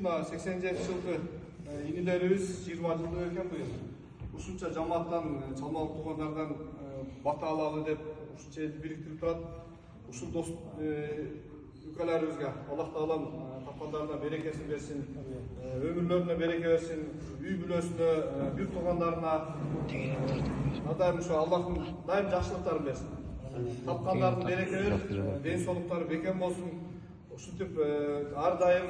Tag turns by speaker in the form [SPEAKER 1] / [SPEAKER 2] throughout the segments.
[SPEAKER 1] мына 87 жылғы инилерибиz 20 жылдық екен быйыл. Ушунча жамааттан, чалмалык туугандардан бата алалы деп ушунча элди бириктирип турат. Ушул дос үкөлөрүбүзгө Аллах таалам тапкандарына берекесин берсин, өмүрлөрүнө береке берсин, үй бүлөсүнө, бир туугандарына дайым ушу Аллахтын дайым жакшылыктарын берсин. Тапкандардын береке берип, ден соолуктары бекем болсун. Ушинтип ар дайым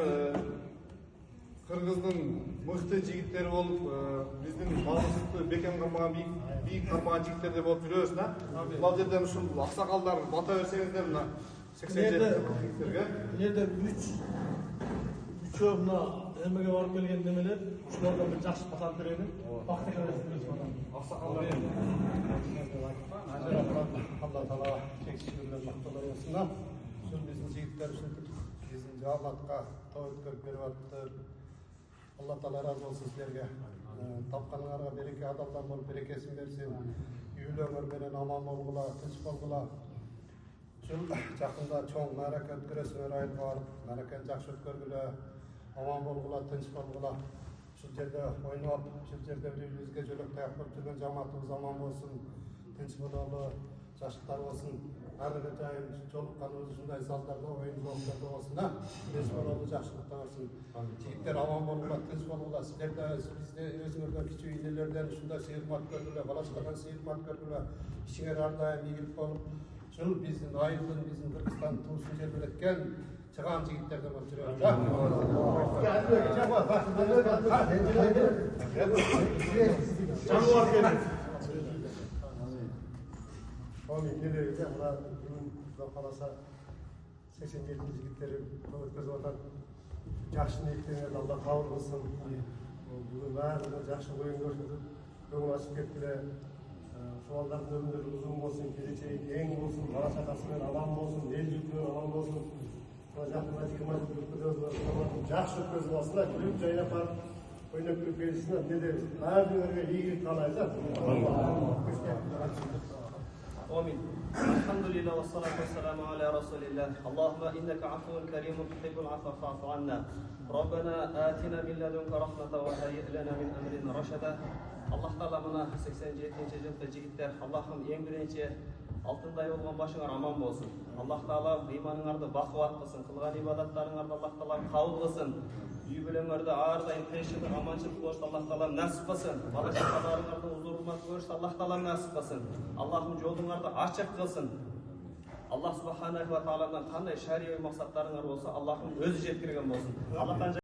[SPEAKER 1] Кыргыздын мыкты жигиттери болуп, биздин малыбызды бекем кармаган, бийик кармаган жигиттерде болуп жүрөбүз да. Бул жерден ушул аксакалдар бата берсеңиздер мына 87 жигиттерге.
[SPEAKER 2] Элде үчөө мына эмеге барып келген немелер, ушулардан бир жакшы бата берени. Бакыт экенбиз
[SPEAKER 1] Аксакалдар.
[SPEAKER 3] Алла Таала чексиздүү макталар болсун. Ушул биздин жигиттер биздин жамаатка той өткөрүп берип атты. Алла Таала разы болсун силерге. Тапканыңарга береке, адамдар болуп берекесин берсин. Үйлөрүңөр менен аман болгула, тынч болгула. Ушул жакында чоң маарака өткөрөсүңөр айылга барып, маараканы жакшы өткөргүлө, аман болгула, тынч болгула. Ушул жерде ойноп, ушул жерде бири-бирибизге жөлөк таяк болуп жүргөн жамаатыбыз аман болсун, тынч бололу, жаштар болсун. Ар бир жайым жолукканыбыз ушундай залдарда, оюн зооктордо болсун, тынч бололу, жакшылыкта болсун. Жигиттер аман болгула, тынч болгула. Силерде бизде өзүңөрдөн кичүү инелерден ушундай сыйырмат көргүлө, балачкадан сыйырмат көргүлө. Ишиңер ар дайым ийгилик болуп, ушул биздин айылдын, биздин Кыргызстандын туусун желбиреткен чыгаан жигиттерден болуп жүрөбүз. Onun gelirse buna gün kalasa 87 jigitleri ötközüp atar. Жақсы ниеттен Алла кабыл кылсын. Бүгүн баардыгы жакшы оюн көрсөтүп, көңүл ачып кеткиле. Шуалдардын өмүрлөрү узун болсун, келечеги кең болсун, бала чакасы менен аман болсун, эл журту аман болсун. Жакында 20 жыл өткөзүп, жакшы өткөзүп алсындар, жүрүп жайнап барып ойноп күлүп келишсиңер. Эмне дейбиз? Баардыгыңарга ийгилик каалайбыз.
[SPEAKER 4] آمين. الحمد لله والصلاة والسلام على رسول الله. اللهم إنك عفو كريم تحب العفو فاعف عنا. ربنا آتنا من لدنك رحمة وهيئ لنا من أمرنا رشدا. Allah Taala mына 87 жылда жигиттер, Аллахым ең бірінші алтындай болгон башыңар аман болсын. Аллах Таала ыйманыңарды бакубат кылсын, кылган ибадаттарыңарды Аллах Таала кабыл кылсын. Үй бүлөңөрдө ар дайым тынччылык, аманчылык болушту Аллах Таала насип кылсын. Бала чакаларыңарды узурмат көрүштү Аллах Таала насип кылсын. Аллахым жолуңарды ачык кылсын. Аллах Субханаху ва Тааладан кандай шарий максаттарыңар болсо, Аллахым өзү жеткирген болсун.